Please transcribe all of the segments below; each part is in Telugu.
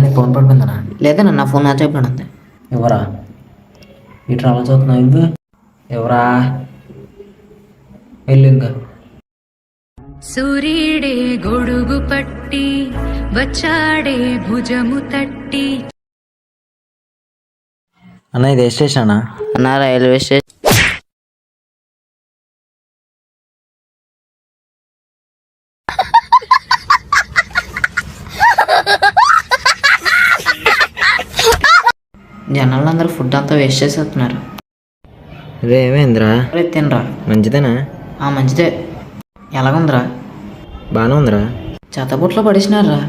నీ ఫోన్ పడిపోయిందనా? లేదన్నా నా ఫోన్ నా చెప్పాను అంతే. ఎవరా ఇటు అలా చూస్తున్నావు? ఇవ్వు. ఎవరా? వెళ్ళు ఇంకా. సూర్యుడే గొడుగు పట్టి వచ్చాడే భుజము తట్టి. అన్న ఇది ఏ స్టేషనా? అన్నా రైల్వే స్టేషన్. జనాలు అందరూ ఫుడ్ అంతా వేస్ట్ చేసేస్తున్నారు. రే ఏమైందిరా? తినరా? మంచిదేనా? మంచిదే. ఎలాగుందిరా? బాగానే ఉందిరా. చెత్తబుట్లో పడేసినారా?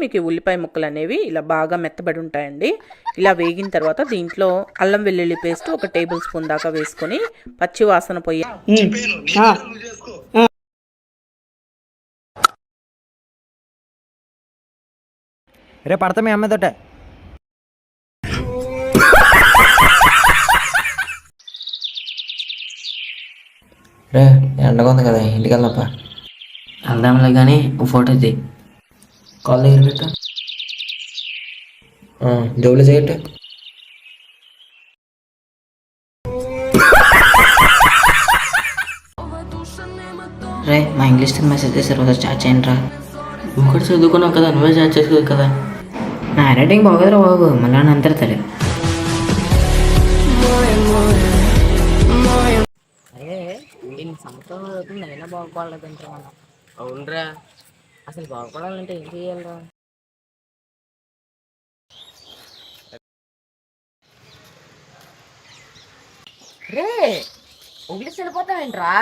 మీకు ఉల్లిపాయ ముక్కలు అనేవి ఇలా బాగా మెత్తబడి ఉంటాయండి. ఇలా వేగిన తర్వాత దీంట్లో అల్లం వెల్లుల్లి పేస్ట్ 1 టేబుల్ స్పూన్ దాకా వేసుకొని పచ్చి వాసన పోయి రే పడతా మీ అమ్మాయి తోట. రే ఎండగా ఉంది కదా, ఇంటికి వెళ్దాంపా. వెళ్దాంలే కానీ ఫోటో తీ. కాల్ దగ్గర పెట్టు. జోబులో చేయట్టు. రే మా ఇంగ్లీష్కి మెసేజ్ చేశారు, ఒకసారి చాట్ చేయండి రా. నువ్వు కూడా చదువుకున్నావు కదా, నువ్వే చాట్ చేసుకో కదా. నా రైటింగ్ బాగోదురా బాబు, మళ్ళీ అంతరుతాడు. అవునరా, అసలు బాగుపడాలంటే ఏం చేయాలరా? రే ఇంగ్లీష్ వెళ్ళిపోతావేంట్రా?